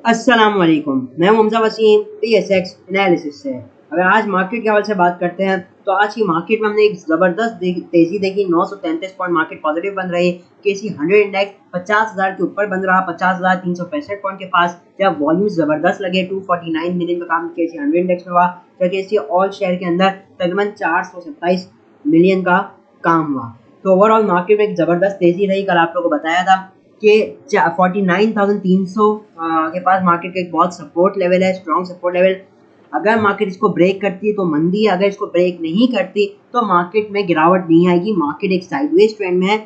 अस्सलाम वालेकुम। मैं हमजा वसीम PSX एनालिसिस से। अगर आज मार्केट के हवाले से बात करते हैं तो आज की मार्केट में हमने एक ज़बरदस्त तेज़ी देखी। 933 पॉइंट मार्केट पॉजिटिव बन रही। KC 100 इंडेक्स 50,000 के ऊपर बन रहा, 50,365 पॉइंट के पास। जब वॉल्यूम ज़बरदस्त लगे 249 मिलियन का काम KC 100 इंडेक्स में हुआ, जबकि KC ऑल शेयर के अंदर तकरीबन 427 मिलियन का काम हुआ। तो ओवरऑल मार्केट में एक ज़बरदस्त तेज़ी रही। कल आप लोगों को बताया था कि 49,300 के पास मार्केट का एक बहुत सपोर्ट लेवल है, स्ट्रॉन्ग सपोर्ट लेवल। अगर मार्केट इसको ब्रेक करती है तो मंदी है, अगर इसको ब्रेक नहीं करती तो मार्केट में गिरावट नहीं आएगी। मार्केट एक साइडवेज ट्रेंड में है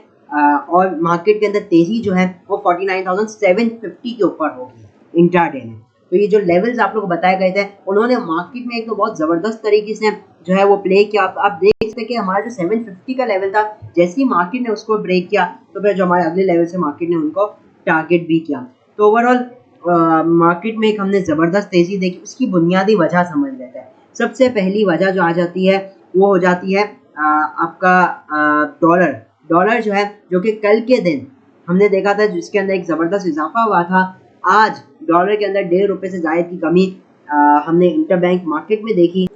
और मार्केट के अंदर तेजी जो है वो 49,750 के ऊपर होगी इंट्राडे में। तो ये जो लेवल्स आप लोग को बताए गए थे उन्होंने मार्केट में एक तो बहुत ज़बरदस्त तरीके से जो है वो प्ले किया। आप देख सकते हैं कि हमारा जो 750 का लेवल था, जैसे ही मार्केट ने उसको ब्रेक किया तो फिर जो हमारे अगले लेवल से मार्केट ने उनको टारगेट भी किया। तो ओवरऑल मार्केट में एक हमने ज़बरदस्त तेज़ी देखी। उसकी बुनियादी वजह समझ लेते हैं। सबसे पहली वजह जो आ जाती है वो हो जाती है आपका डॉलर जो है, जो कि कल के दिन हमने देखा था जिसके अंदर एक ज़बरदस्त इजाफा हुआ था। आज डॉलर के अंदर ₹1.5 से ज़ायद की कमी हमने इंटरबैंक मार्केट में देखी,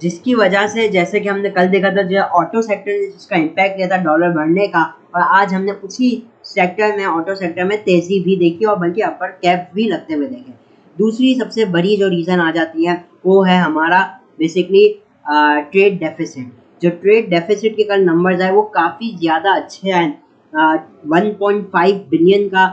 जिसकी वजह से जैसे कि हमने कल देखा था जो ऑटो सेक्टर ने जिसका इम्पैक्ट किया था डॉलर बढ़ने का, और आज हमने उसी सेक्टर में ऑटो सेक्टर में तेज़ी भी देखी और बल्कि अपर कैप भी लगते हुए देखे। दूसरी सबसे बड़ी जो रीज़न आ जाती है वो है हमारा बेसिकली ट्रेड डेफिसिट। जो ट्रेड डेफिसिट के कल नंबर्स आए वो काफ़ी ज़्यादा अच्छे आए। 1.5 बिलियन का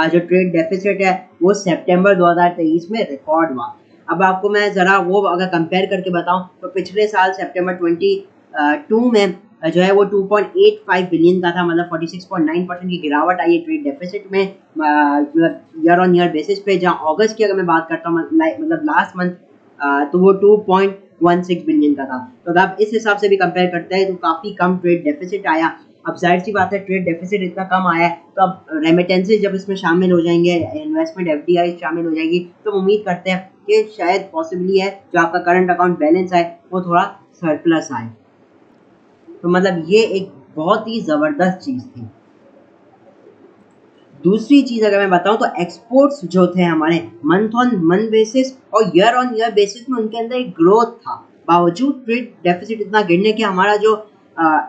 जो ट्रेड डेफिसिट है वो सितंबर 2023 में रिकॉर्ड हुआ। अब आपको मैं ज़रा वो अगर कंपेयर करके बताऊं तो पिछले साल सितंबर 22 में जो है वो 2.85 बिलियन का था, मतलब 46.9% की गिरावट आई है ट्रेड डेफिसिट में मतलब ईयर ऑन ईयर बेसिस पे। जहां अगस्त की अगर मैं बात करता हूँ मतलब लास्ट मंथ, तो वो 2.16 बिलियन का था। तो अगर आप इस हिसाब से भी कंपेयर करते हैं तो काफ़ी कम ट्रेड डेफिसिट आया। अब जाहिर सी बात है ट्रेड डेफिसिट इतना कम आया है तो अब रेमिटेंसेज जब इसमें शामिल हो जाएंगे, इन्वेस्टमेंट FDI शामिल हो जाएगी, तो उम्मीद करते हैं कि शायद पॉसिबली है जो आपका करंट अकाउंट बैलेंस आए वो थोड़ा सरप्लस आए। तो मतलब ये एक बहुत ही ज़बरदस्त चीज़ थी। दूसरी चीज़ अगर मैं बताऊं तो एक्सपोर्ट्स जो थे हमारे मंथ ऑन मंथ बेसिस और ईयर ऑन ईयर बेसिस में उनके अंदर एक ग्रोथ था। बावजूद ट्रेड डेफिसिट इतना गिरने के हमारा जो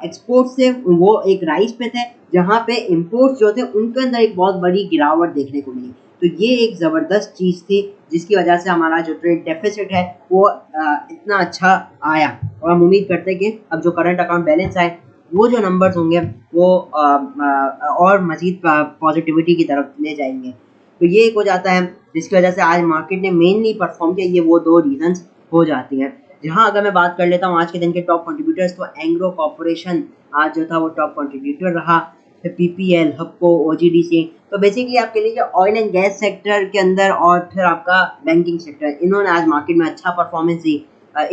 एक्सपोर्ट्स थे वो एक राइज पे थे, जहाँ पे इम्पोर्ट्स जो थे उनके अंदर एक बहुत बड़ी गिरावट देखने को मिली। तो ये एक ज़बरदस्त चीज़ थी जिसकी वजह से हमारा जो ट्रेड डेफिसिट है वो इतना अच्छा आया। और हम उम्मीद करते हैं कि अब जो करंट अकाउंट बैलेंस आए वो जो नंबर्स होंगे वो और मज़ीद पॉजिटिविटी की तरफ ले जाएंगे। तो ये एक हो जाता है जिसकी वजह से आज मार्केट ने मेनली परफॉर्म किया। ये वो दो रीजंस हो जाती हैं। जहां अगर मैं बात कर लेता हूँ आज के दिन के टॉप कंट्रीब्यूटर्स, तो एंग्रो कॉर्पोरेशन आज जो था वो टॉप कंट्रीब्यूटर रहा। फिर PPL, हपको, OGDC। तो बेसिकली आपके लिए ऑयल एंड गैस सेक्टर के अंदर और फिर आपका बैंकिंग सेक्टर, इन्होंने आज मार्केट में अच्छा परफॉर्मेंस दी।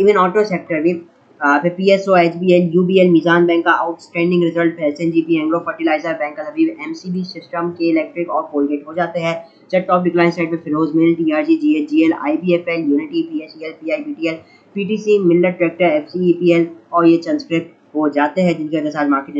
इवन ऑटो सेक्टर भी, फिर PSO, HBL, UBL, मीज़ान बैंक का आउटस्टैंडिंग रिजल्ट है। SNGP, एंग्रो फर्टिलाइजर, बैंक का सभी MCB सिस्टम के इलेक्ट्रिक और कोलगेट हो जाते हैं। जब टॉप डिक्लाइन साइड पे फिरोज मिल, TRG, GHGL, IBFL, unity, PHEL, PIBTL, PTC, Miller tractor, FCEPL और ये चंद हो जाते हैं जिनकी वजह से आज मार्केट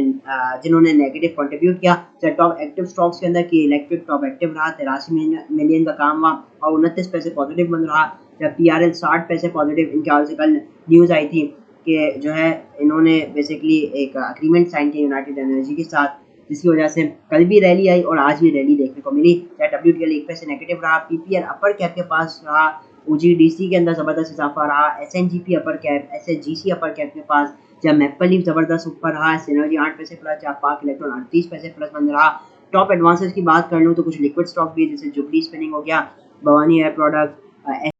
जिन्होंने नेगेटिव कंट्रीब्यूट किया। जब टॉप एक्टिव स्टॉक्स के अंदर की इलेक्ट्रिक टॉप एक्टिव रहा, 83 मिलियन का काम हुआ और 29 पैसे पॉजिटिव बन रहा। जब PRL 60 पैसे पॉजिटिव, इनके हाल से कल न्यूज़ आई थी कि जो है इन्होंने बेसिकली एक अग्रीमेंट साइन किया यूनाइटेड एनर्जी के साथ, जिसकी वजह से कल भी रैली आई और आज भी रैली देखने को मिली। चाहे WTL 1 पैसे नेगेटिव रहा, PPL अपर कैप के पास रहा, OGDC के अंदर ज़बरदस्त इजाफा रहा, SNGP upper cap, SHGC upper cap के पास। जब मैपल लीफ ज़बरदस्त ऊपर रहा, सिनर्जी 8 पैसे प्लस, जब पाक इलेक्ट्रॉन 38 पैसे प्लस बन रहा। टॉप एडवांसेस की बात कर लूँ तो कुछ लिक्विड स्टॉक भी जैसे जुबली स्पिनिंग हो गया, भवानी एयर प्रोडक्ट,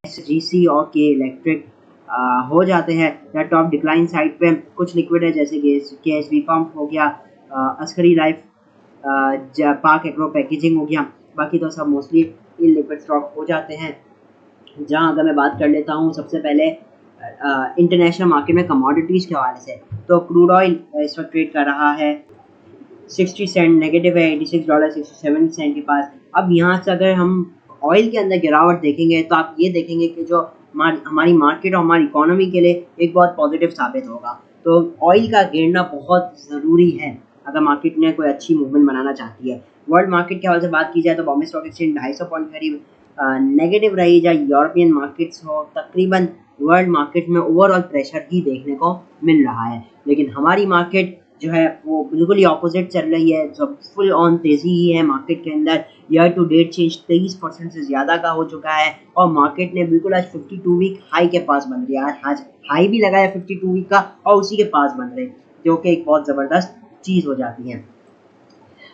SGC और के इलेक्ट्रिक हो जाते हैं। या टॉप डिक्लाइन साइड पे कुछ लिक्विड है जैसे कि KSB पंप हो गया, अस्करी लाइफ, पाक एग्रो पैकेजिंग हो गया। बाकी तो सब मोस्टली इन लिक्विड स्टॉक हो जाते हैं। जहां अगर मैं बात कर लेता हूं सबसे पहले इंटरनेशनल मार्केट में कमोडिटीज़ के हवाले से, तो क्रूड ऑयल इस वक्त ट्रेड कर रहा है 60 सेंट नेगेटिव है, $86.67 के पास। अब यहाँ से अगर हम ऑयल के अंदर गिरावट देखेंगे तो आप ये देखेंगे कि जो हमारी मार्केट और हमारी इकोनॉमी के लिए एक बहुत पॉजिटिव साबित होगा। तो ऑयल का गिरना बहुत ज़रूरी है अगर मार्केट में कोई अच्छी मूवमेंट बनाना चाहती है। वर्ल्ड मार्केट के हवाले से बात की जाए तो बॉम्बे स्टॉक एक्सचेंज 250 पॉइंट करीब नेगेटिव रही, या यूरोपियन मार्केट्स हो, तकरीबन वर्ल्ड मार्केट में ओवरऑल प्रेशर ही देखने को मिल रहा है। लेकिन हमारी मार्केट जो है वो बिल्कुल ही ऑपोजिट चल रही है, जो फुल ऑन तेज़ी ही है मार्केट के अंदर। ईयर टू डेट चेंज 23% से ज़्यादा का हो चुका है और मार्केट ने बिल्कुल आज 52 वीक हाई के पास बन रही है। आज हाई भी लगा है 52 वीक का और उसी के पास बन रहे, जो कि एक बहुत ज़बरदस्त चीज़ हो जाती है।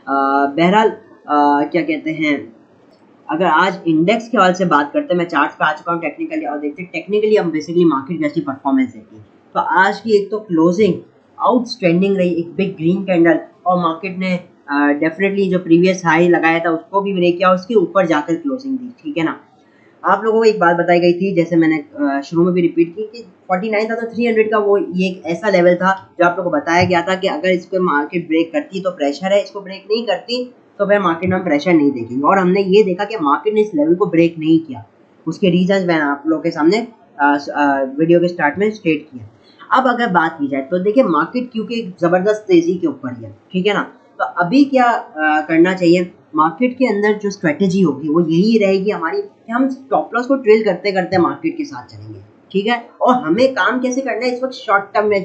बहरहाल क्या कहते हैं, अगर आज इंडेक्स के हवाले से बात करते हैं, मैं चार्ट्स पे आ चुका हूँ टेक्निकली, और देखते हैं टेक्निकली हम बेसिकली मार्केट कैसी परफॉर्मेंस देती है। तो आज की एक तो क्लोजिंग आउटस्टैंडिंग रही, एक बिग ग्रीन कैंडल, और मार्केट ने डेफिनेटली जो प्रीवियस हाई लगाया था उसको भी ब्रेक किया, उसके ऊपर जाकर क्लोजिंग दी, ठीक है ना। आप लोगों को एक बात बताई गई थी, जैसे मैंने शुरू में भी रिपीट की, कि 49,300 का वो ये एक ऐसा लेवल था जो आप लोगों को बताया गया था कि अगर इसको मार्केट ब्रेक करती तो प्रेशर है, इसको ब्रेक नहीं करती तो फिर मार्केट में हम प्रेशर नहीं देखेंगे। और हमने ये देखा कि मार्केट ने इस लेवल को ब्रेक नहीं किया। उसके रीजंस मैंने आप लोगों के सामने वीडियो के स्टार्ट में स्टेट किया। अब अगर बात की जाए तो देखिए, मार्केट क्योंकि ज़बरदस्त तेज़ी के ऊपर ही है, ठीक है ना, तो अभी क्या करना चाहिए, मार्केट के अंदर जो स्ट्रेटेजी होगी वो यही रहेगी हमारी कि हम स्टॉप लॉस को ट्रेल करते करते मार्केट के साथ चलेंगे, ठीक है। और हमें काम कैसे करना है, इस वक्त शॉर्ट टर्म में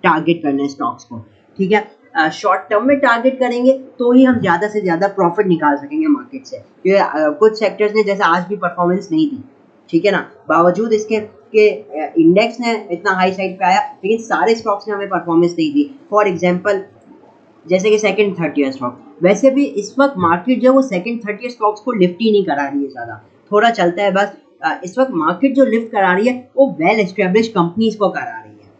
टारगेट करना है स्टॉक्स को, ठीक है। शॉर्ट टर्म में टारगेट करेंगे तो ही हम ज़्यादा से ज़्यादा प्रॉफिट निकाल सकेंगे मार्केट से, क्योंकि कुछ सेक्टर्स ने जैसे आज भी परफॉर्मेंस नहीं दी, ठीक है ना, बावजूद इसके कि इंडेक्स ने इतना हाई साइड पे आया, लेकिन सारे स्टॉक्स ने हमें परफॉर्मेंस नहीं दी। फॉर एग्जांपल जैसे कि सेकंड थर्ड ईयर स्टॉक, वैसे भी इस वक्त मार्केट जो है वो सेकंड थर्ड ईयर स्टॉक्स को लिफ्ट ही नहीं करा रही है, ज़्यादा थोड़ा चलता है बस। इस वक्त मार्केट जो लिफ्ट करा रही है वो वेल एस्टेब्लिश कंपनीज को करा रही है,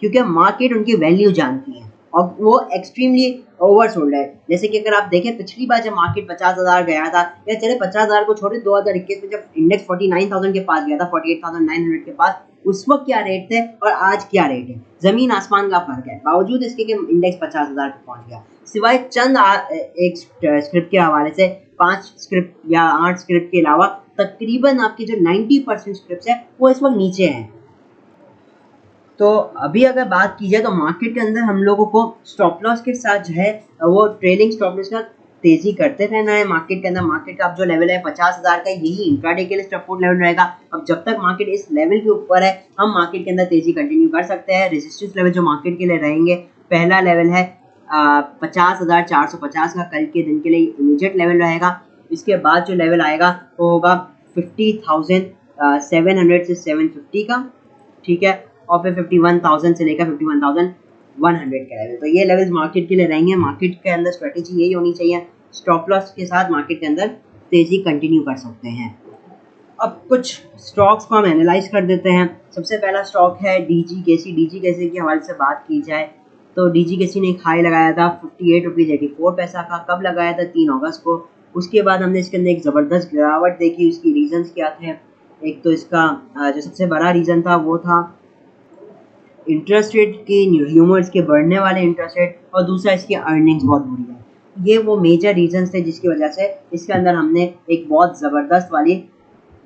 क्योंकि मार्केट उनकी वैल्यू जानती है और वो एक्सट्रीमली ओवरसोल्ड है। जैसे कि अगर आप देखें पिछली बार जब मार्केट 50,000 गया था, या चले 50,000 को छोड़े, 2021 में जब इंडेक्स 49,000 के पास गया था, 48,900 के पास, उस वक्त क्या रेट थे और आज क्या रेट है, जमीन आसमान का फर्क है। बावजूद इसके कि इंडेक्स 50,000 पे पहुंच गया, सिवाय चंद एक स्क्रिप्ट के हवाले से, 5 स्क्रिप्ट या 8 स्क्रिप्ट के अलावा तकरीबन आपकी जो 90% स्क्रिप्ट है वो इस वक्त नीचे हैं। तो अभी अगर बात की जाए तो मार्केट के अंदर हम लोगों को स्टॉप लॉस के साथ जो है वो ट्रेलिंग स्टॉप लॉस का तेजी करते रहना है। मार्केट के अंदर मार्केट का अब जो लेवल है 50,000 का, यही इंट्राडे के लिए सपोर्ट लेवल रहेगा। अब जब तक मार्केट इस लेवल के ऊपर है, हम मार्केट के अंदर तेजी कंटिन्यू कर सकते हैं। रेजिस्टेंस लेवल जो मार्केट के लिए रहेंगे, पहला लेवल है 50,450 का, कल के दिन के लिए इमीडिएट लेवल रहेगा। इसके बाद जो लेवल आएगा वो होगा 50,700 से 750 का, ठीक है, और फिर 51,000 से लेकर 51,100 का लेवल। तो ये लेवल्स मार्केट के लिए रहेंगे। मार्केट के अंदर स्ट्रेटेजी यही होनी चाहिए, स्टॉप लॉस के साथ मार्केट के अंदर तेजी कंटिन्यू कर सकते हैं। अब कुछ स्टॉक्स को हम एनालाइज कर देते हैं। सबसे पहला स्टॉक है डीजीकेसी। डीजीकेसी के हवाले से बात की जाए तो डीजीकेसी ने एक हाई लगाया था 58.84 का। कब लगाया था? 3 अगस्त को। उसके बाद हमने इसके अंदर एक ज़बरदस्त गिरावट देखी। उसकी रीजंस क्या थे? एक तो इसका जो सबसे बड़ा रीज़न था वो था इंटरेस्ट रेट के ह्यूमर्स के बढ़ने वाले इंटरेस्ट रेट, और दूसरा इसकी अर्निंग्स बहुत बुरी है। ये वो मेजर रीजंस थे जिसकी वजह से इसके अंदर हमने एक बहुत ज़बरदस्त वाली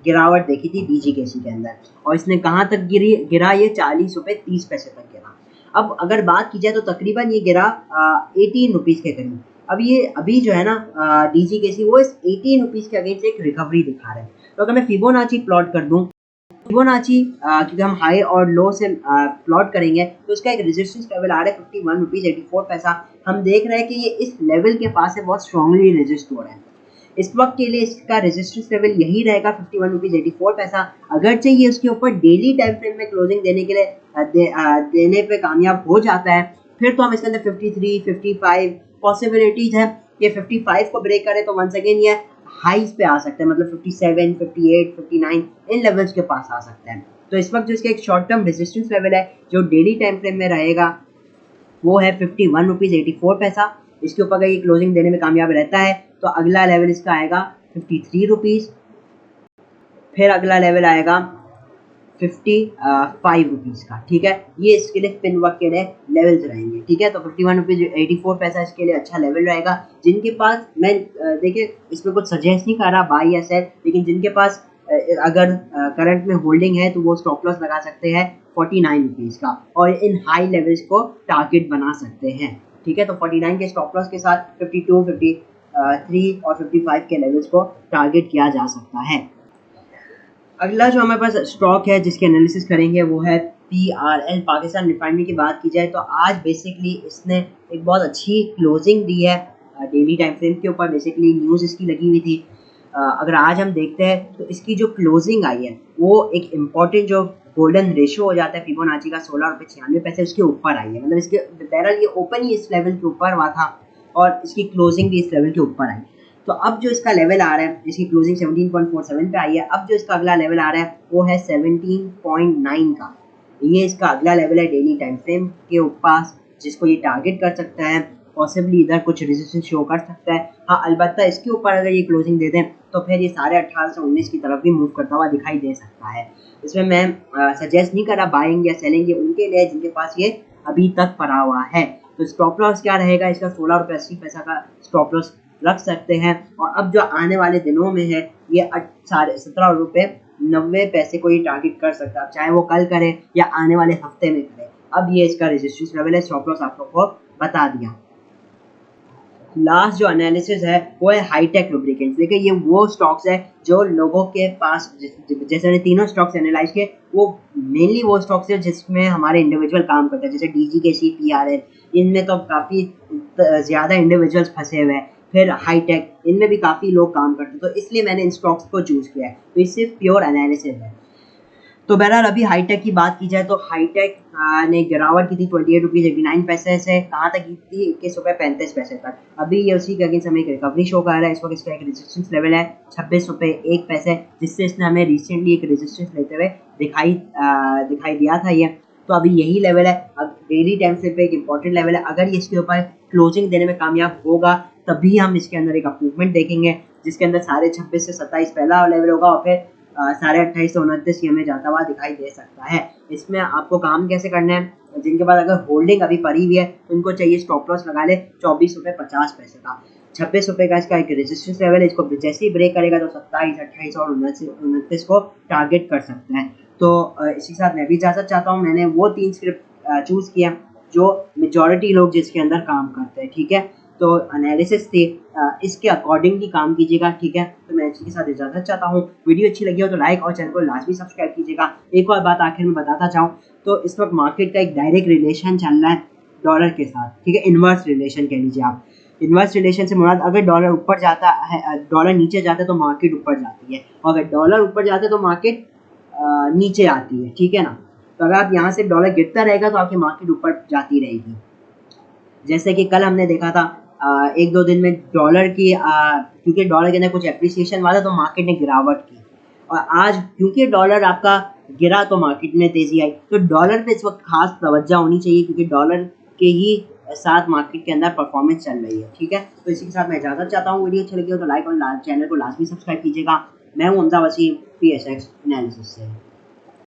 गिरावट देखी थी डीजीकेसी के अंदर। और इसने कहाँ तक गिरा? ये 40 रुपये 30 पैसे तक गिरा। अब अगर बात की जाए तो तकरीबन ये गिरा 18 रुपीज़ के करीब। अब ये अभी जो है ना डीजीकेसी वो इस 18 रुपीज़ के अगेंस्ट एक रिकवरी दिखा रहे हैं। तो अगर मैं फिबोनाची प्लॉट कर दूँ, फिबोनाची क्योंकि हम हाई और लो से प्लॉट करेंगे तो इसका एक रेजिस्टेंस लेवल आ रहा है 51 रुपीज़ 84 पैसा। हम देख रहे हैं कि ये इस लेवल के पास है, बहुत स्ट्रांगली रेजिस्ट हो रहा है। इस वक्त के लिए इसका रेजिस्टेंस लेवल यही रहेगा 51 रुपीज़ 84 पैसा। अगर चाहिए उसके ऊपर डेली टाइम फ्रेम में क्लोजिंग देने के लिए देने पे कामयाब हो जाता है, फिर तो हम इसके अंदर 53 55 पॉसिबिलिटीज है कि 55 को ब्रेक करें तो वंस अगेन ये हाईज पे आ सकते हैं, मतलब 57 58 59 इन लेवल्स के पास आ सकते हैं। तो इस वक्त जो इसका एक शॉर्ट टर्म रेजिस्टेंस लेवल है जो डेली टाइम फ्रेम में रहेगा वो है 51 रुपीज़ 84 पैसा। इसके ऊपर अगर ये क्लोजिंग देने में कामयाब रहता है तो अगला लेवल इसका आएगा 53 रुपीज़, फिर अगला लेवल आएगा 55 रुपीज़ का, ठीक है। ये इसके लिए पिन वर्क के लिए लेवल्स रहेंगे, ठीक है। तो 51 रुपीज़ 84 पैसा इसके लिए अच्छा लेवल रहेगा। जिनके पास, मैं देखिए इसमें कुछ सजेस्ट नहीं कर रहा बाई या सेल, लेकिन जिनके पास अगर करंट में होल्डिंग है तो वो स्टॉप लॉस लगा सकते हैं 49 रुपीज़ का, और इन हाई लेवल्स को टारगेट बना सकते हैं, ठीक है। तो 49 के स्टॉप लॉस के साथ 52 50 3 और 55 के लेवल्स को टारगेट किया जा सकता है। अगला जो हमारे पास स्टॉक है जिसके एनालिसिस करेंगे वो है PRL, पाकिस्तान रिफाइनरी की बात की जाए तो आज बेसिकली इसने एक बहुत अच्छी क्लोजिंग दी है डेली टाइम फ्रेम के ऊपर। बेसिकली न्यूज़ इसकी लगी हुई थी। अगर आज हम देखते हैं तो इसकी जो क्लोजिंग आई है वो एक इम्पॉर्टेंट जो गोल्डन रेशियो हो जाता है फिबोनाची का 16.96 उसके ऊपर आई है। मतलब इसके बहरहाल ये ओपन ही इस लेवल के ऊपर हुआ था और इसकी क्लोजिंग भी इस लेवल के ऊपर आई। तो अब जो इसका लेवल आ रहा है, इसकी क्लोजिंग 17.47 पे आई है, अब जो इसका अगला लेवल आ रहा है वो है 17.9 का। ये इसका अगला लेवल है डेली टाइम फ्रेम के ऊपर जिसको ये टारगेट कर सकता है। पॉसिबली इधर कुछ रेजिस्टेंस शो कर सकता है। हाँ, अलबत्ता इसके ऊपर अगर ये क्लोजिंग दे दें तो फिर ये 18.5 से 19 की तरफ भी मूव करता हुआ दिखाई दे सकता है। इसमें मैं सजेस्ट नहीं कर रहा बाइंग या सेलिंग, ये उनके लिए जिनके पास ये अभी तक पड़ा हुआ है। तो स्टॉप लॉस क्या रहेगा इसका, 16.80 का स्टॉप लॉस रख सकते हैं। और अब जो आने वाले दिनों में है ये 17.90 को ये टारगेट कर सकता है, चाहे वो कल करे या आने वाले हफ्ते में करे। अब ये इसका रेजिस्टेंस लेवल है, स्टॉप लॉस आप लोग को बता दिया। लास्ट जो एनालिसिस है वो है हाईटेक लुब्रिकेंट्स। देखिए ये वो स्टॉक्स है जो लोगों के पास, जैसे मैंने तीनों स्टॉक्स एनालाइज किए, वो मेनली वो स्टॉक्स है जिसमें हमारे इंडिविजुअल काम करते हैं, जैसे DGKC, PRL, इनमें तो काफ़ी ज़्यादा इंडिविजुअल्स फंसे हुए हैं। फिर हाईटेक, इनमें भी काफ़ी लोग काम करते हैं, तो इसलिए मैंने इन स्टॉक्स को चूज़ किया है। तो ये सिर्फ प्योर एनालिसिस है। तो बहरहाल अभी हाईटेक की बात की जाए तो हाईटेक ने गिरावट की थी 28.89 से कहाँ तक की थी, 21.35 तक। अभी ये उसी के अगेंस्ट हमें एक रिकवरी शो कर रहा है। इस वक्त इसका एक रेजिस्टेंस लेवल है 26.01, जिससे इसने हमें रिसेंटली एक रेजिस्टेंस लेते हुए दिखाई दिया था ये। तो अभी यही लेवल है। अब डेली टाइम फ्रेम पे एक इंपॉर्टेंट लेवल है। अगर ये इसके ऊपर क्लोजिंग देने में कामयाब होगा तभी हम इसके अंदर एक अप्रूवमेंट देखेंगे, जिसके अंदर 26.5 से 27 पहला लेवल होगा और फिर 28.5 से 29 ये हमें जाता हुआ दिखाई दे सकता है। इसमें आपको काम कैसे करना है, जिनके पास अगर होल्डिंग अभी पड़ी हुई है उनको चाहिए स्टॉप लॉस लगा ले 24.50 का। 26 का इसका एक रेजिस्टेंस लेवल है, इसको जैसे ही ब्रेक करेगा तो 27, 28 और 29 को टारगेट कर सकते हैं। तो इसी के साथ मैं भी इजाज़त चाहता हूँ। मैंने वो 3 स्क्रिप्ट चूज़ किया जो मेजॉरिटी लोग जिसके अंदर काम करते हैं, ठीक है। तो एनालिसिस थी, इसके अकॉर्डिंगली काम कीजिएगा, ठीक है। तो मैं इसी के साथ इजाज़त चाहता हूँ। वीडियो अच्छी लगी हो तो लाइक और चैनल को लाजमी सब्सक्राइब कीजिएगा। एक और बात आखिर में बताता चाहूँ तो इस वक्त मार्केट का एक डायरेक्ट रिलेशन चल रहा है डॉलर के साथ, ठीक है। इन्वर्स रिलेशन कह लीजिए आप। इन्वर्स रिलेशन से मुराद अगर डॉलर ऊपर जाता है, डॉलर नीचे जाता है तो मार्केट ऊपर जाती है, और अगर डॉलर ऊपर जाता है तो मार्केट नीचे आती है, ठीक है ना। तो अगर आप यहाँ से डॉलर गिरता रहेगा तो आपकी मार्केट ऊपर जाती रहेगी। जैसे कि कल हमने देखा था 1-2 दिन में डॉलर की क्योंकि डॉलर के अंदर कुछ एप्रिसिएशन वाला तो मार्केट ने गिरावट की, और आज क्योंकि डॉलर आपका गिरा तो मार्केट में तेज़ी आई। तो डॉलर पे इस वक्त खास तवज्जो होनी चाहिए क्योंकि डॉलर के ही साथ मार्केट के अंदर परफॉर्मेंस चल रही है, ठीक है। तो इसी के साथ मैं इजाज़त चाहता हूँ। वीडियो अच्छी लगी हो तो लाइक और चैनल को लाजमी सब्सक्राइब कीजिएगा। मैं हूँ हमजा वसीम, PSX एनालिसिस से।